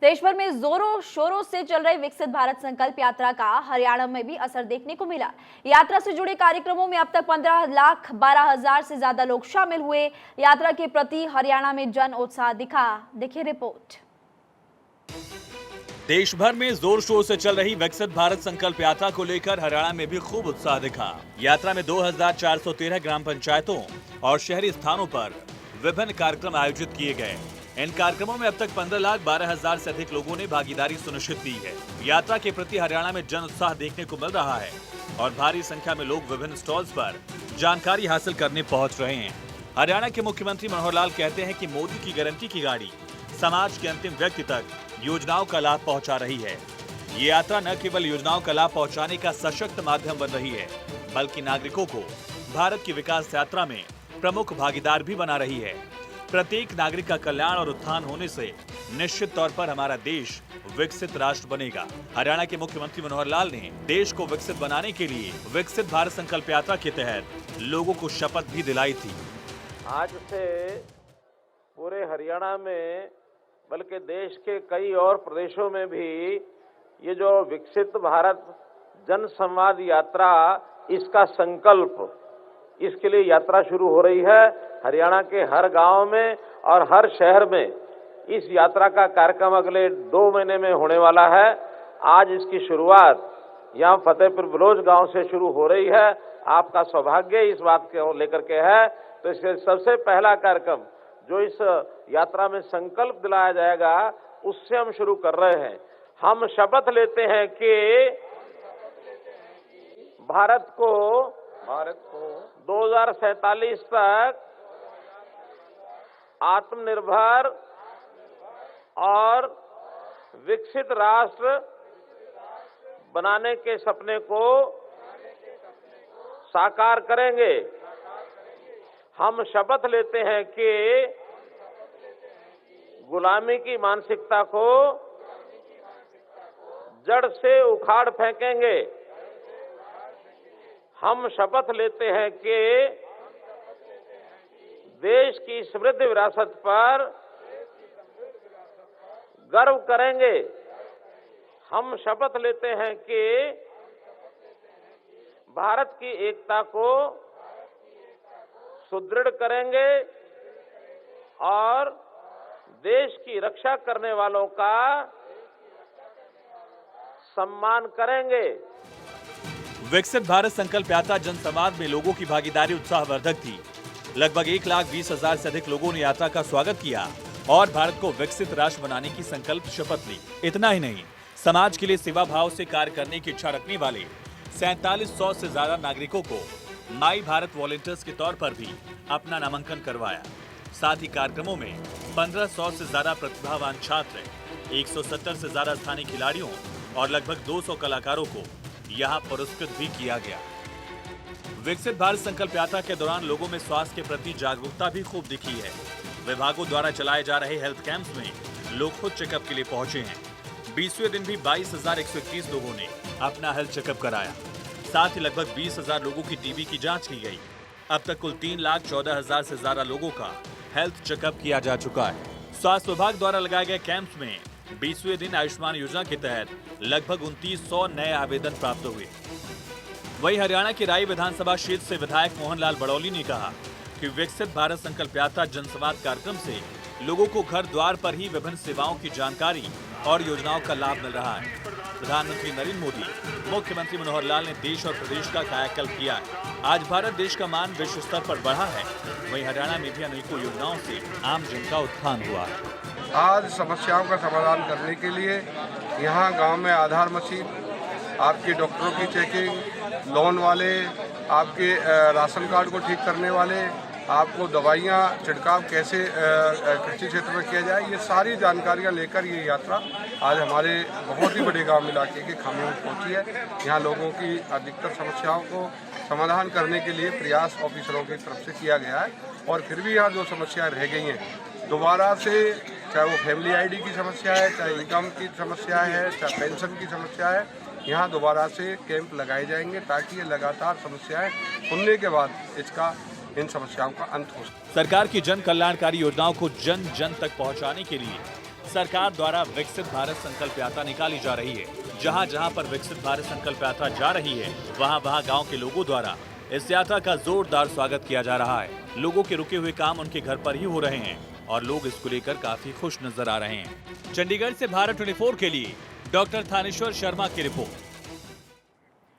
देश भर में जोरों शोरों से चल रही विकसित भारत संकल्प यात्रा का हरियाणा में भी असर देखने को मिला। यात्रा से जुड़े कार्यक्रमों में अब तक 15,12,000 से ज्यादा लोग शामिल हुए। यात्रा के प्रति हरियाणा में जन उत्साह दिखा। देखिए रिपोर्ट। देश भर में जोर शोर से चल रही विकसित भारत संकल्प यात्रा को लेकर हरियाणा में भी खूब उत्साह दिखा। यात्रा में 2413 ग्राम पंचायतों और शहरी स्थानों पर विभिन्न कार्यक्रम आयोजित किए गए। इन कार्यक्रमों में अब तक 15,12,000 से अधिक लोगों ने भागीदारी सुनिश्चित की है। यात्रा के प्रति हरियाणा में जन उत्साह देखने को मिल रहा है और भारी संख्या में लोग विभिन्न स्टॉल्स पर जानकारी हासिल करने पहुंच रहे हैं। हरियाणा के मुख्यमंत्री मनोहर लाल कहते हैं कि मोदी की गारंटी की गाड़ी समाज के अंतिम व्यक्ति तक योजनाओं का लाभ पहुंचा रही है। ये यात्रा न केवल योजनाओं का लाभ पहुंचाने का सशक्त माध्यम बन रही है, बल्कि नागरिकों को भारत की विकास यात्रा में प्रमुख भागीदार भी बना रही है। प्रत्येक नागरिक का कल्याण और उत्थान होने से निश्चित तौर पर हमारा देश विकसित राष्ट्र बनेगा। हरियाणा के मुख्यमंत्री मनोहर लाल ने देश को विकसित बनाने के लिए विकसित भारत संकल्प यात्रा के तहत लोगों को शपथ भी दिलाई थी। आज से पूरे हरियाणा में बल्कि देश के कई और प्रदेशों में भी ये जो विकसित भारत जन संवाद यात्रा, इसका संकल्प, इसके लिए यात्रा शुरू हो रही है। हरियाणा के हर गांव में और हर शहर में इस यात्रा का कार्यक्रम अगले 2 महीने में होने वाला है। आज इसकी शुरुआत यहाँ फतेहपुर बलोच गांव से शुरू हो रही है। आपका सौभाग्य इस बात को लेकर के है। तो इसके सबसे पहला कार्यक्रम जो इस यात्रा में संकल्प दिलाया जाएगा, उससे हम शुरू कर रहे हैं। हम शपथ लेते हैं कि भारत को 2047 तक आत्मनिर्भर और विकसित राष्ट्र बनाने के सपने को साकार करेंगे। हम शपथ लेते हैं कि गुलामी की मानसिकता को जड़ से उखाड़ फेंकेंगे। हम शपथ लेते हैं कि देश की समृद्ध विरासत पर गर्व करेंगे। हम शपथ लेते हैं कि भारत की एकता को सुदृढ़ करेंगे और देश की रक्षा करने वालों का सम्मान करेंगे। विकसित भारत संकल्प यात्रा जनसंवाद में लोगों की भागीदारी उत्साहवर्धक थी। लगभग 1,20,000 से अधिक लोगों ने यात्रा का स्वागत किया और भारत को विकसित राष्ट्र बनाने की संकल्प शपथ ली। इतना ही नहीं, समाज के लिए सेवा भाव से कार्य करने की इच्छा रखने वाले 4700 से ज्यादा नागरिकों को माई भारत वॉलंटियर्स के तौर पर भी अपना नामांकन करवाया। साथ ही कार्यक्रमों में 1500 से ज्यादा प्रतिभावान छात्र, 170 से ज्यादा स्थानीय खिलाड़ियों और लगभग 200 कलाकारों को यहाँ पुरस्कृत भी किया गया। विकसित भारत संकल्प यात्रा के दौरान लोगों में स्वास्थ्य के प्रति जागरूकता भी खूब दिखी है। विभागों द्वारा चलाए जा रहे हेल्थ कैंप्स में लोग खुद चेकअप के लिए पहुंचे हैं। 20वें दिन भी 22,121 लोगों ने अपना हेल्थ चेकअप कराया। साथ ही लगभग 20,000 लोगों की टीबी की जांच की गई। अब तक कुल 3,14,000 से ज्यादा लोगों का हेल्थ चेकअप किया जा चुका है। स्वास्थ्य विभाग द्वारा लगाए गए कैंप्स में 20वें दिन आयुष्मान योजना के तहत लगभग 2900 नए आवेदन प्राप्त हुए। वहीं हरियाणा के राई विधानसभा क्षेत्र से विधायक मोहनलाल बड़ौली ने कहा कि विकसित भारत संकल्प यात्रा जनसंवाद कार्यक्रम से लोगों को घर द्वार पर ही विभिन्न सेवाओं की जानकारी और योजनाओं का लाभ मिल रहा है। प्रधानमंत्री नरेंद्र मोदी, मुख्यमंत्री मनोहर लाल ने देश और प्रदेश का कायाकल्प किया है। आज भारत देश का मान विश्व स्तर पर बढ़ा है। वहीं हरियाणा में भी अनेकों योजनाओं से आम जन का उत्थान हुआ है। आज समस्याओं का समाधान करने के लिए यहाँ गांव में आधार मशीन, आपके डॉक्टरों की चेकिंग, लोन वाले, आपके राशन कार्ड को ठीक करने वाले, आपको दवाइयाँ छिड़काव कैसे कृषि क्षेत्र में किया जाए, ये सारी जानकारियाँ लेकर ये यात्रा आज हमारे बहुत ही बड़े गांव इलाके के खामे में पहुँची है। यहाँ लोगों की अधिकतर समस्याओं को समाधान करने के लिए प्रयास ऑफिसरों की तरफ से किया गया है। और फिर भी यहाँ जो समस्याएं रह गई हैं, दोबारा से, चाहे वो फैमिली आईडी की समस्या है, चाहे इनकम की समस्या है, चाहे पेंशन की समस्या है, यहाँ दोबारा से कैंप लगाए जाएंगे ताकि ये लगातार समस्याएं सुनने के बाद इन समस्याओं का अंत हो। सरकार की जन कल्याणकारी योजनाओं को जन जन तक पहुंचाने के लिए सरकार द्वारा विकसित भारत संकल्प यात्रा निकाली जा रही है। जहां जहां पर विकसित भारत संकल्प यात्रा जा रही है, वहां वहां गांव के लोगों द्वारा इस यात्रा का जोरदार स्वागत किया जा रहा है। लोगों के रुके हुए काम उनके घर पर ही हो रहे हैं और लोग इसको लेकर काफी खुश नजर आ रहे हैं। चंडीगढ़ से भारत 24 के लिए डॉक्टर थानेश्वर शर्मा की रिपोर्ट।